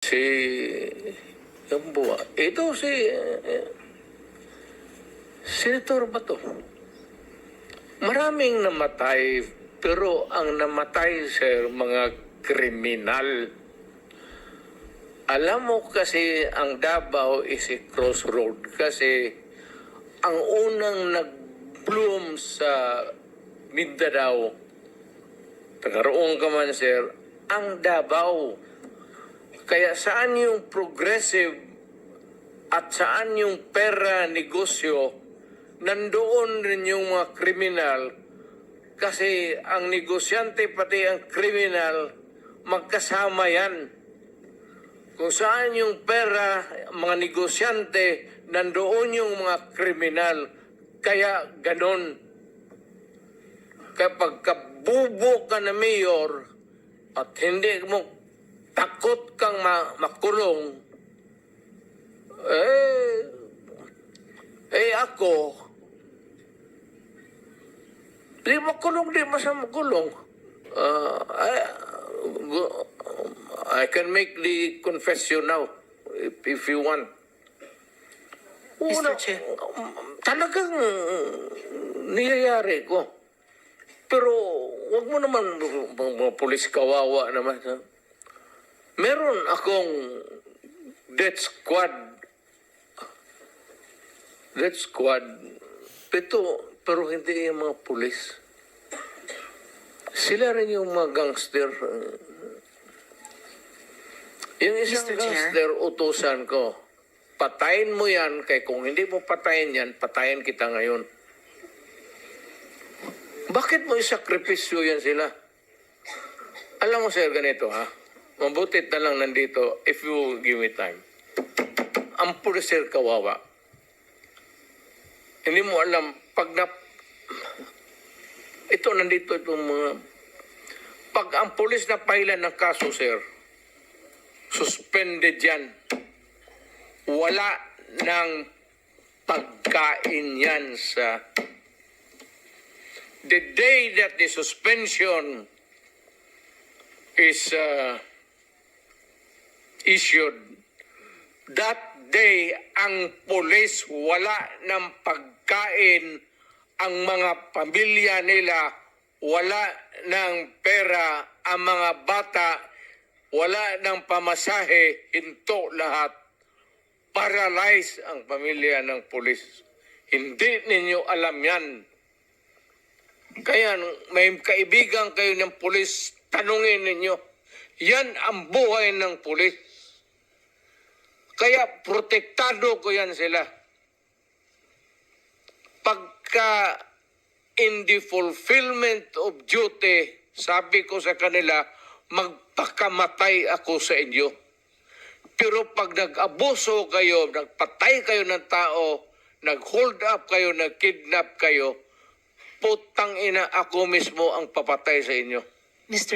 Si Gamboa. Ito si Senator Bato. Maraming namatay, pero ang namatay, sir, mga kriminal. Alam mo kasi ang Davao is a crossroad kasi ang unang nag-bloom sa Mindanao, tagaroon ka man, sir, ang Davao. Kaya saan yung progressive at saan yung pera negosyo, nandoon rin yung mga kriminal kasi ang negosyante pati ang kriminal magkasama yan. Kung saan yung pera, mga negosyante, nandoon yung mga kriminal. Kaya ganon. Kapag kabubo ka na mayor at hindi mo takot kang makulong, ako, di makulong, di masama makulong. I can make the confession now if you want. Mr. Chair. Talagang niyayari ko. Pero wag mo naman, mga pulis kawawa naman. Ha? Meron akong death squad. Pero hindi yung mga pulis. Sila rin yung mga gangster. Yung isang Mr. Chair? gangster, utusan ko, patayin mo yan, kaya kung hindi mo patayin yan, patayin kita ngayon. Bakit mo isakripisyo yan sila? Alam mo, sir, ganito, ha? Mabutit na lang nandito if you give me time. Ang pulis, sir, kawawa. Hindi mo alam, ito, nandito itong mga... Pag ang pulis na pahilan ng kaso, sir, suspended yan. Wala ng pagkain yan sa... The day that the suspension is issued, that day, ang pulis wala ng pagkain, ang mga pamilya nila wala ng pera, ang mga bata wala ng pamasahe, hinto lahat. Paralyze ang pamilya ng pulis. Hindi ninyo alam yan. Kaya may kaibigan kayo ng pulis, tanungin ninyo. Yan ang buhay ng pulis. Kaya protektado ko yan sila. Pagka in the fulfillment of duty, sabi ko sa kanila, magpakamatay ako sa inyo. Pero pag nag-abuso kayo, nagpatay kayo ng tao, nag-hold up kayo, nag-kidnap kayo, putang ina, ako mismo ang papatay sa inyo. Mr.